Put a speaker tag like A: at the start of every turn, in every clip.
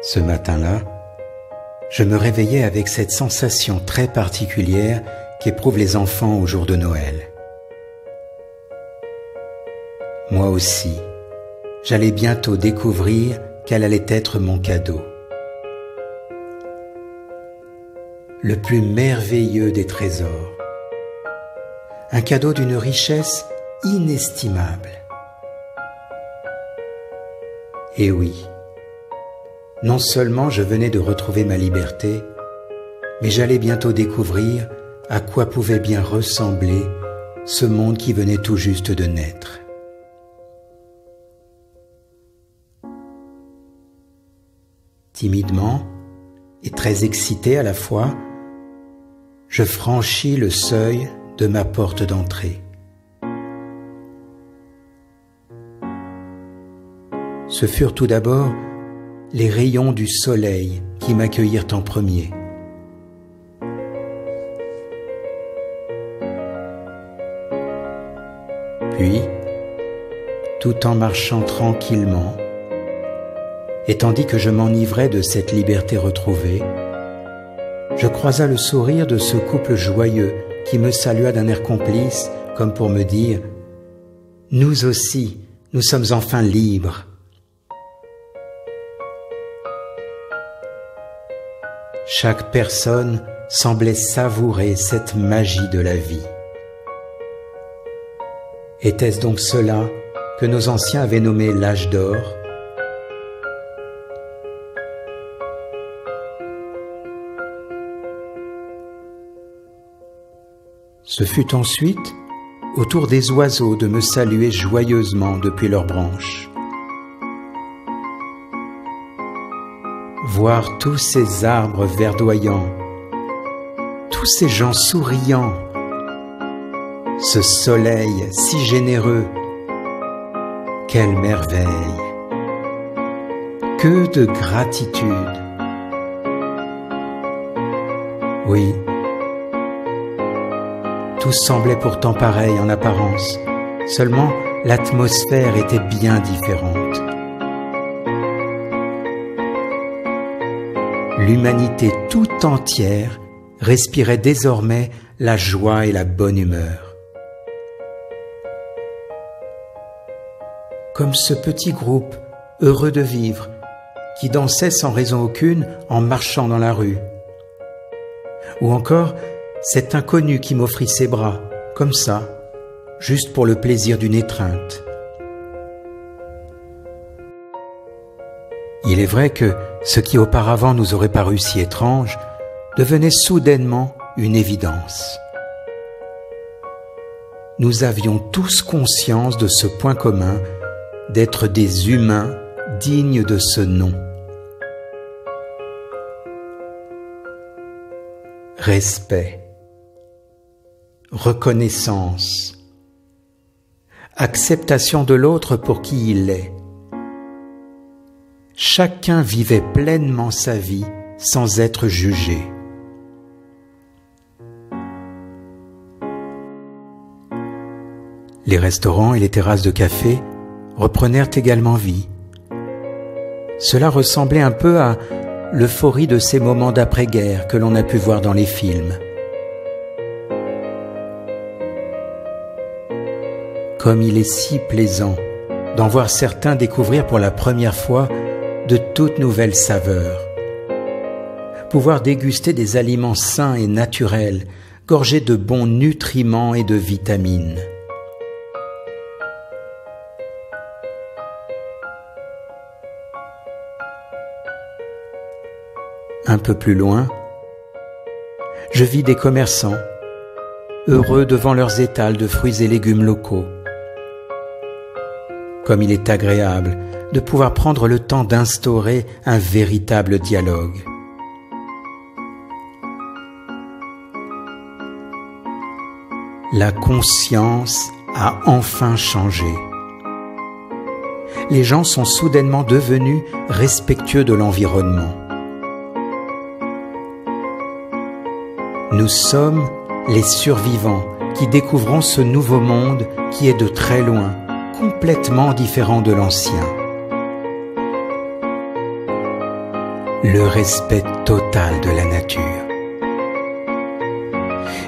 A: Ce matin-là, je me réveillais avec cette sensation très particulière qu'éprouvent les enfants au jour de Noël. Moi aussi, j'allais bientôt découvrir quel allait être mon cadeau. Le plus merveilleux des trésors. Un cadeau d'une richesse inestimable. Et oui, non seulement je venais de retrouver ma liberté, mais j'allais bientôt découvrir à quoi pouvait bien ressembler ce monde qui venait tout juste de naître. Timidement et très excité à la fois, je franchis le seuil de ma porte d'entrée. Ce furent tout d'abord les rayons du soleil qui m'accueillirent en premier. Puis, tout en marchant tranquillement, et tandis que je m'enivrais de cette liberté retrouvée, je croisa le sourire de ce couple joyeux qui me salua d'un air complice, comme pour me dire « Nous aussi, nous sommes enfin libres ». Chaque personne semblait savourer cette magie de la vie. Était-ce donc cela que nos anciens avaient nommé l'âge d'or ? Ce fut ensuite au tour des oiseaux de me saluer joyeusement depuis leurs branches. Voir tous ces arbres verdoyants, tous ces gens souriants, ce soleil si généreux, quelle merveille! Que de gratitude! Oui, tout semblait pourtant pareil en apparence, seulement l'atmosphère était bien différente. L'humanité tout entière respirait désormais la joie et la bonne humeur. Comme ce petit groupe heureux de vivre qui dansait sans raison aucune en marchant dans la rue. Ou encore cet inconnu qui m'offrit ses bras, comme ça, juste pour le plaisir d'une étreinte. Il est vrai que ce qui auparavant nous aurait paru si étrange devenait soudainement une évidence. Nous avions tous conscience de ce point commun d'être des humains dignes de ce nom. Respect, reconnaissance, acceptation de l'autre pour qui il est. Chacun vivait pleinement sa vie sans être jugé. Les restaurants et les terrasses de café reprenèrent également vie. Cela ressemblait un peu à l'euphorie de ces moments d'après-guerre que l'on a pu voir dans les films. Comme il est si plaisant d'en voir certains découvrir pour la première fois de toutes nouvelles saveurs. Pouvoir déguster des aliments sains et naturels, gorgés de bons nutriments et de vitamines. Un peu plus loin, je vis des commerçants, heureux devant leurs étals de fruits et légumes locaux. Comme il est agréable de pouvoir prendre le temps d'instaurer un véritable dialogue. La conscience a enfin changé. Les gens sont soudainement devenus respectueux de l'environnement. Nous sommes les survivants qui découvrons ce nouveau monde qui est de très loin, complètement différent de l'ancien. le respect total de la nature.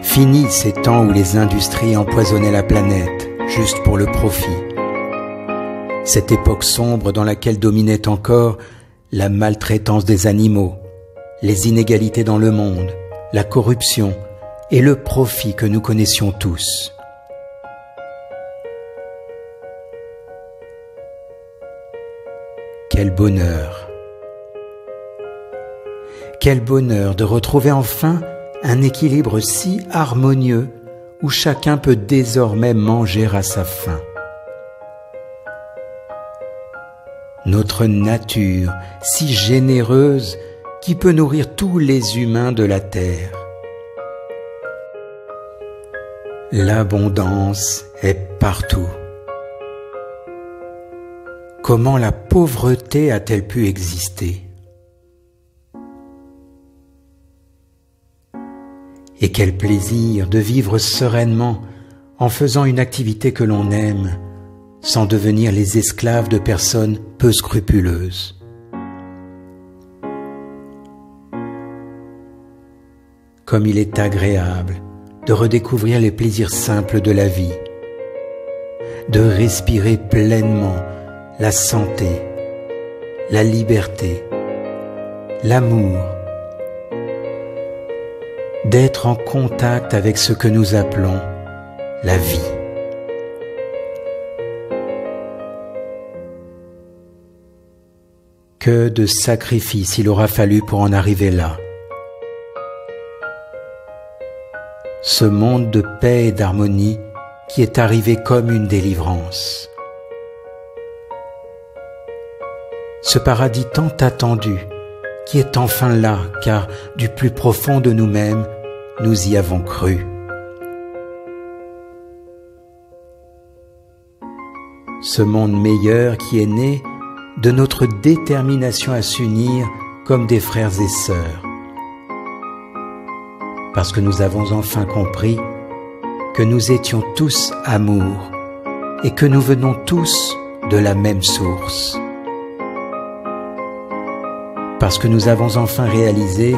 A: Fini ces temps où les industries empoisonnaient la planète juste pour le profit. Cette époque sombre dans laquelle dominait encore la maltraitance des animaux, les inégalités dans le monde, la corruption et le profit que nous connaissions tous. Quel bonheur! Quel bonheur de retrouver enfin un équilibre si harmonieux où chacun peut désormais manger à sa faim. Notre nature si généreuse qui peut nourrir tous les humains de la terre. L'abondance est partout. Comment la pauvreté a-t-elle pu exister? Et quel plaisir de vivre sereinement en faisant une activité que l'on aime, sans devenir les esclaves de personnes peu scrupuleuses. Comme il est agréable de redécouvrir les plaisirs simples de la vie, de respirer pleinement la santé, la liberté, l'amour, d'être en contact avec ce que nous appelons la vie. Que de sacrifices il aura fallu pour en arriver là. Ce monde de paix et d'harmonie qui est arrivé comme une délivrance. Ce paradis tant attendu qui est enfin là, car du plus profond de nous-mêmes, nous y avons cru. Ce monde meilleur qui est né de notre détermination à s'unir comme des frères et sœurs. Parce que nous avons enfin compris que nous étions tous amour et que nous venons tous de la même source. Parce que nous avons enfin réalisé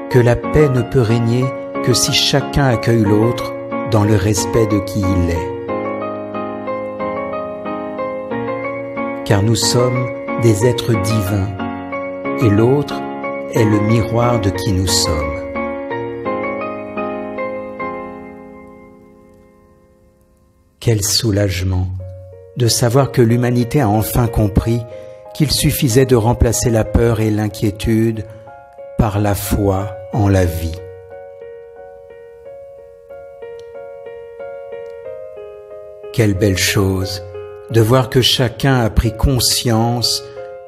A: que la paix ne peut régner que si chacun accueille l'autre dans le respect de qui il est. Car nous sommes des êtres divins et l'autre est le miroir de qui nous sommes. Quel soulagement de savoir que l'humanité a enfin compris qu'il suffisait de remplacer la peur et l'inquiétude par la foi en la vie. Quelle belle chose de voir que chacun a pris conscience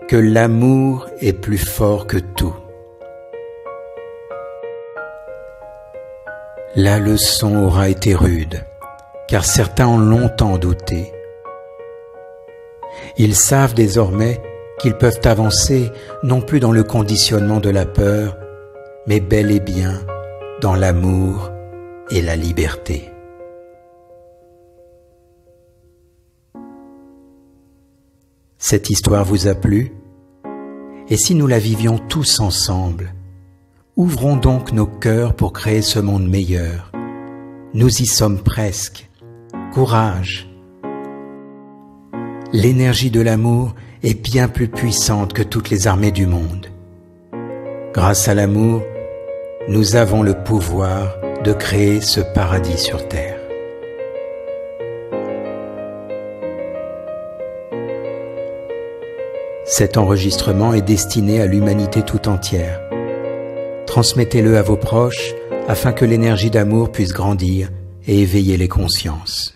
A: que l'amour est plus fort que tout. La leçon aura été rude, car certains ont longtemps douté. Ils savent désormais qu'ils peuvent avancer non plus dans le conditionnement de la peur, mais bel et bien dans l'amour et la liberté. Cette histoire vous a plu? Et si nous la vivions tous ensemble? Ouvrons donc nos cœurs pour créer ce monde meilleur. Nous y sommes presque. Courage! L'énergie de l'amour est bien plus puissante que toutes les armées du monde. Grâce à l'amour, nous avons le pouvoir de créer ce paradis sur terre. Cet enregistrement est destiné à l'humanité tout entière. Transmettez-le à vos proches afin que l'énergie d'amour puisse grandir et éveiller les consciences.